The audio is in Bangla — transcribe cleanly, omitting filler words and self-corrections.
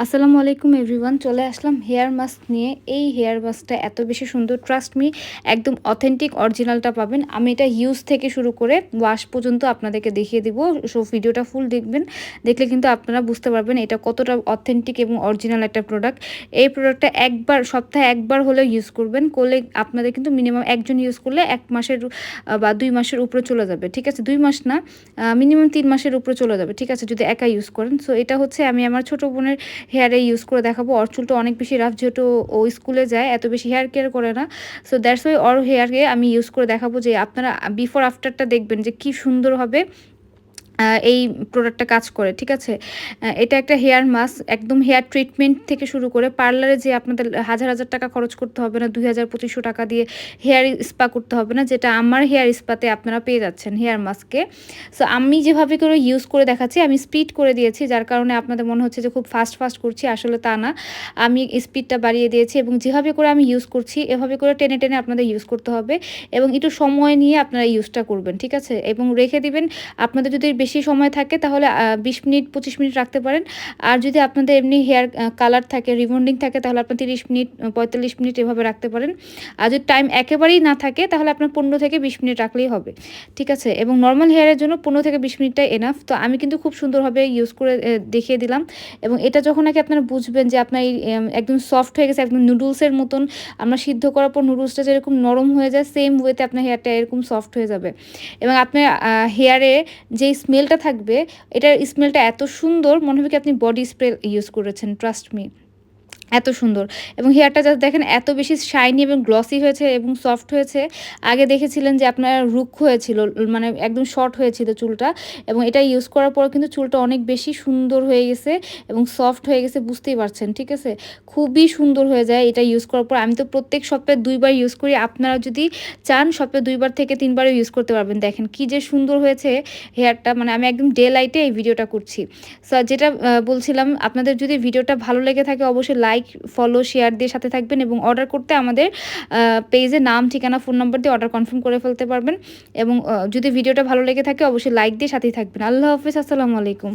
আসসালামু আলাইকুম এভরিওয়ান, চলে আসলাম হেয়ার মাস্ক নিয়ে। এই হেয়ার মাস্কটা এত বেশি সুন্দর, ট্রাস্ট মি, একদম অথেন্টিক অরিজিনালটা পাবেন। আমি এটা ইউজ থেকে শুরু করে ওয়াশ পর্যন্ত আপনাদেরকে দেখিয়ে দিব। সো ভিডিওটা ফুল দেখবেন, দেখলে কিন্তু আপনারা বুঝতে পারবেন এটা কতটা অথেন্টিক এবং অরিজিনাল একটা প্রোডাক্ট। এই প্রোডাক্টটা সপ্তাহে একবার হলেও ইউজ করবেন, করলে আপনাদের কিন্তু মিনিমাম একজন ইউজ করলে 1 মাসের বা 2 মাসের উপরে চলে যাবে। ঠিক আছে, 2 মাস না, মিনিমাম 3 মাসের উপরে চলে যাবে। ঠিক আছে, যদি একা ইউজ করেন। সো এটা হচ্ছে আমি আমার ছোটো বোনের হেয়ারে ইউজ করে দেখাবো। ওর চুলটা অনেক বেশি রাফ, যেহেতু ও স্কুলে যায়, এত বেশি হেয়ার কেয়ার করে না। সো দ্যাটস ওয়াই ওর হেয়ারকে আমি ইউজ করে দেখাবো, যে আপনারা বিফোর আফটারটা দেখবেন যে কি সুন্দর হবে এই প্রোডাক্টটা কাজ করে। ঠিক আছে, এটা একটা হেয়ার মাস্ক, একদম হেয়ার ট্রিটমেন্ট থেকে শুরু করে পার্লারে যে আপনাদের হাজার হাজার টাকা খরচ করতে হবে না, 2000-2500 টাকা দিয়ে হেয়ার স্পা করতে হবে না, যেটা আমার হেয়ার স্পাতে আপনারা পেয়ে যাচ্ছেন হেয়ার মাস্কে। সো আমি যেভাবে করে ইউজ করে দেখাচ্ছি, আমি স্পিড করে দিয়েছি, যার কারণে আপনাদের মনে হচ্ছে যে খুব ফাস্ট ফাস্ট করছি, আসলে তা না। আমি স্পিডটা বাড়িয়ে দিয়েছি, এবং যেভাবে করে আমি ইউজ করছি এভাবে করে টেনে টেনে আপনাদের ইউজ করতে হবে, এবং একটু সময় নিয়ে আপনারা ইউজটা করবেন। ঠিক আছে, এবং রেখে দিবেন। আপনাদের যদি বেশি সময় থাকে তাহলে 20 মিনিট 25 মিনিট রাখতে পারেন। আর যদি আপনাদের এমনি হেয়ার কালার থাকে, রিবন্ডিং থাকে, তাহলে আপনার 30 মিনিট 45 মিনিট এভাবে রাখতে পারেন। আর যদি টাইম একেবারেই না থাকে তাহলে আপনার 15 থেকে 20 মিনিট রাখলেই হবে। ঠিক আছে, এবং নর্মাল হেয়ারের জন্য 15 থেকে 20 মিনিটটাই এনাফ। তো আমি কিন্তু খুব সুন্দরভাবে ইউজ করে দেখিয়ে দিলাম। এবং এটা যখন নাকি আপনারা বুঝবেন যে আপনার এই একদম সফট হয়ে গেছে, একদম নুডলসের মতন, আমরা সিদ্ধ করার পর নুডলসটা যেরকম নরম হয়ে যায়, সেম ওয়েতে আপনার হেয়ারটা এরকম সফট হয়ে যাবে। এবং আপনার হেয়ারে যেই স্মেলটা থাকবে, এটার স্মেলটা এত সুন্দর, মনে হবে কি আপনি বডি স্প্রে ইউজ করেছেন, ট্রাস্ট মি, এত সুন্দর। এবং হেয়ারটা জাস্ট দেখেন, এত বেশি শাইনি এবং গ্লসি হয়েছে এবং সফট হয়েছে। আগে দেখেছিলেন যে আপনার রুক্ষ হয়েছিল, মানে একদম শর্ট হয়েছিল চুলটা, এবং এটা ইউজ করার পর কিন্তু চুলটা অনেক বেশি সুন্দর হয়ে গেছে এবং সফট হয়ে গেছে, বুঝতেই পারছেন। ঠিক আছে, খুবই সুন্দর হয়ে যায় এটা ইউজ করার পর। আমি তো প্রত্যেক সপ্তাহে 2বার ইউজ করি, আপনারা যদি চান সপ্তাহে 2বার থেকে 3বারও ইউজ করতে পারবেন। দেখেন কি যে সুন্দর হয়েছে হেয়ারটা, মানে আমি একদম ডে লাইটে এই ভিডিওটা করছি। সো যেটা বলছিলাম, আপনাদের যদি ভিডিওটা ভালো লেগে থাকে অবশ্যই লাইক, ফলো, শেয়ার দিয়ে সাথে থাকবেন, এবং অর্ডার করতে আমাদের পেজে নাম, ঠিকানা, ফোন নাম্বার দিয়ে অর্ডার কনফার্ম করে ফেলতে পারবেন। এবং যদি ভিডিওটা ভালো লেগে থাকে অবশ্যই লাইক দিয়ে সাথেই থাকবেন। আল্লাহ হাফিজ, আসসালামু আলাইকুম।